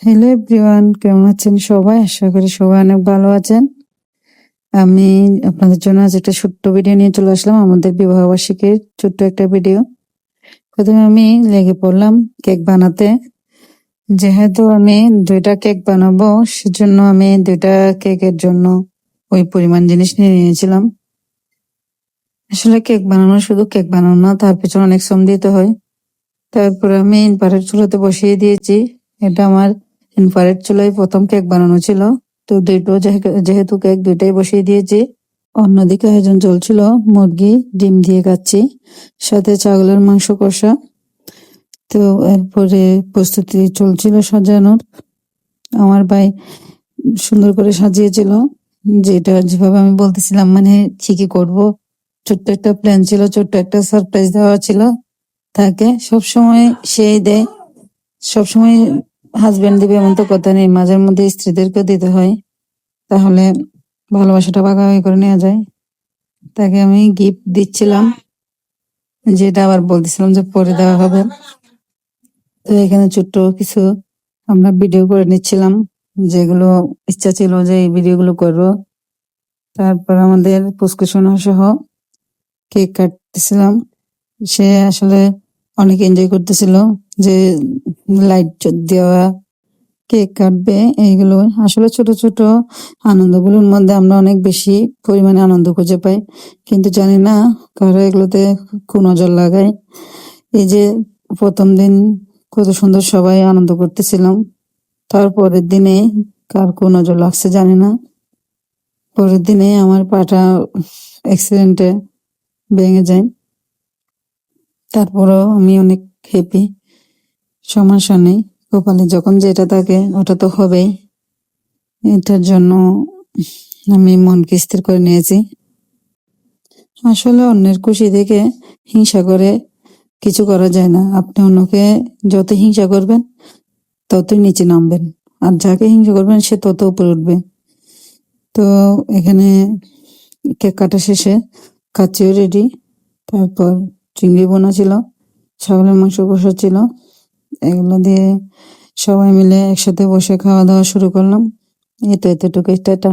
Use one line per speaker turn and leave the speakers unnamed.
Hello everyone, কেমন আছেন সবাই? আশা করি সবাই অনেক ভালো আছেন। আমি আপনাদের জন্য আজ একটা ছোট্ট ভিডিও নিয়ে চলে আসলাম, আমাদের বিবাহবার্ষিকীর ছোট্ট একটা ভিডিও। প্রথমে আমি লেগে পড়লাম কেক বানাতে। যেহেতু আমি 2টা কেক বানাবো, সেজন্য আমি 2টা কেকের জন্য ওই পরিমাণ জিনিস নিয়ে নিয়েছিলাম। আসলে কেক বানানো শুধু কেক বানানো না, তার পেছনে অনেক শ্রম দিতে হয়। তারপরে আমি ইনফ্রারেড চুলাতে বসিয়ে দিয়েছি। এটা আমার ইনফ্রারেড চুলায় প্রথম কেক বানানো ছিল। তো যেহেতু কেক 2টাই বসিয়ে দিয়েছি। অন্যদিকে আয়োজন চলছিল মুরগি ডিম দিয়ে খাচ্ছি, সাথে ছাগলের মাংস কষা। তো এরপরে প্রস্তুতি চলছিল সাজানোর। আমার ভাই সুন্দর করে সাজিয়েছিল, যেটা যেভাবে আমি বলতেছিলাম, মানে কি করব। ছোট্ট একটা প্ল্যান ছিল, ছোট্ট একটা সারপ্রাইজ দেওয়া ছিল তাকে। সবসময় সেই দেয়, সবসময় হাজবেন্ড দিবে এমন তো কথা নেই, মাঝে মধ্যে স্ত্রীদেরকেও দিতে হয়, তাহলে ভালোবাসাটা ভাগাভাগি করে নেওয়া যায়। তাকে আমি গিফট দিচ্ছিলাম, যেটা আবার বলতেছিলাম যে পরে দেওয়া হবে। তো এখানে ছোট্ট কিছু আমরা ভিডিও করে নিচ্ছিলাম, যেগুলো ইচ্ছা ছিল যে এই ভিডিওগুলো করবো। তারপর আমাদের পুষ্কুসোনা সহ কেক কাটতেছিলাম। সে আসলে অনেক এনজয় করতেছিল, যে লাইট দেওয়া, কেক কাটবে, এইগুলো আসলে ছোট ছোট আনন্দগুলোর মধ্যে আমরা অনেক বেশি পরিমাণে আনন্দ খুঁজে পাই, কিন্তু জানি না কারা এগুলোতে নজর লাগায়। এই যে প্রথম দিন কত সুন্দর সবাই আনন্দ করতেছিলাম, তারপরের দিনে কার নজর লাগছে জানি না। পরের দিনে আমার পাটা অ্যাক্সিডেন্টে ভেঙে যায়। তারপরেও আমি অনেক হ্যাপি, সমস্যা নেই, কপালে যখন যেটা থাকে ওটা তো হবেই। এটার জন্য আমি মনকে স্থির করে নিয়েছি। আসলে অন্যের খুশি দেখে হিংসা করে কিছু করা যায় না। আপনি অন্যকে যত হিংসা করবেন ততই নিচে নামবেন, আর যাকে হিংসা করবেন সে তত উপরে উঠবে। তো এখানে কেক কাটা শেষে কাচ্চিও রেডি, তারপর চিংড়ি বোনা ছিল, ছাগলের মাংস কষা ছিল। এগুলো দিয়ে সবাই মিলে একসাথে বসে খাওয়া দাওয়া শুরু করলাম। এতটুকুই, টাটা।